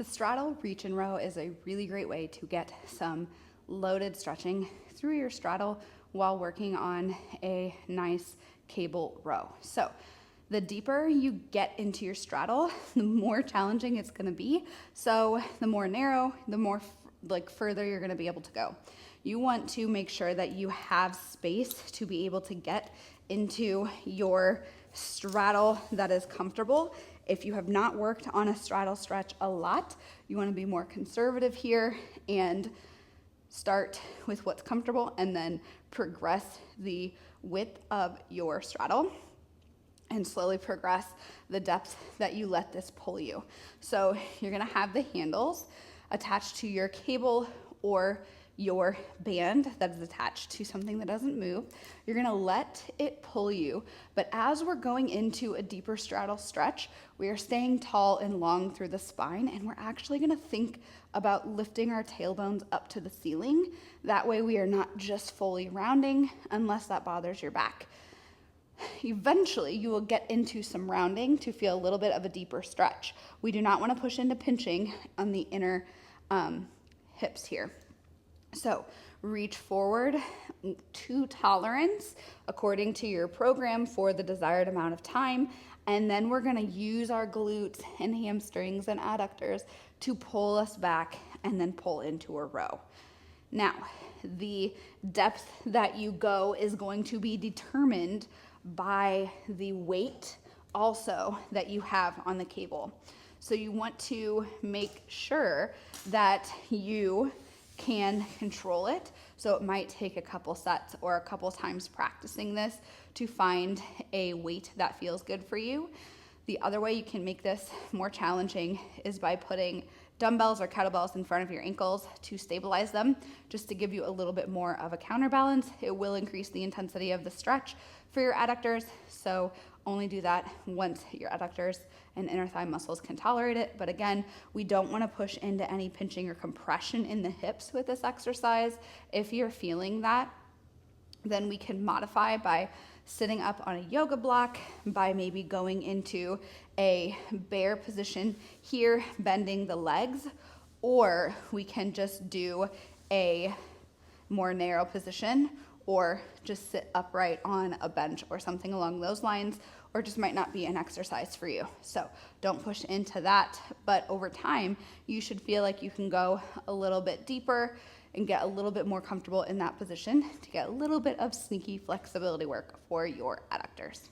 The straddle reach and row is a really great way to get some loaded stretching through your straddle while working on a nice cable row. So the deeper you get into your straddle, the more challenging it's going to be. So the more narrow, the more further you're going to be able to go. You want to make sure that you have space to be able to get into your straddle that is comfortable. If you have not worked on a straddle stretch a lot, you want to be more conservative here and start with what's comfortable and then progress the width of your straddle and slowly progress the depth that you let this pull you. So you're going to have the handles attached to your cable or your band that is attached to something that doesn't move. You're going to let it pull you, but as we're going into a deeper straddle stretch, we are staying tall and long through the spine, and we're actually going to think about lifting our tailbones up to the ceiling. That way we are not just fully rounding unless that bothers your back. Eventually you will get into some rounding to feel a little bit of a deeper stretch. We do not want to push into pinching on the inner hips here. So reach forward to tolerance according to your program for the desired amount of time. And then we're going to use our glutes and hamstrings and adductors to pull us back and then pull into a row. Now, the depth that you go is going to be determined by the weight also that you have on the cable. So you want to make sure that you can control it. So it might take a couple sets or a couple times practicing this to find a weight that feels good for you. The other way you can make this more challenging is by putting dumbbells or kettlebells in front of your ankles to stabilize them, just to give you a little bit more of a counterbalance. It will increase the intensity of the stretch for your adductors, so only do that once your adductors and inner thigh muscles can tolerate it. But again, we don't want to push into any pinching or compression in the hips with this exercise. If you're feeling that, then we can modify by sitting up on a yoga block, by maybe going into a bear position here, bending the legs, or we can just do a more narrow position, or just sit upright on a bench or something along those lines, or just might not be an exercise for you. So don't push into that, but over time, you should feel like you can go a little bit deeper and get a little bit more comfortable in that position to get a little bit of sneaky flexibility work for your adductors.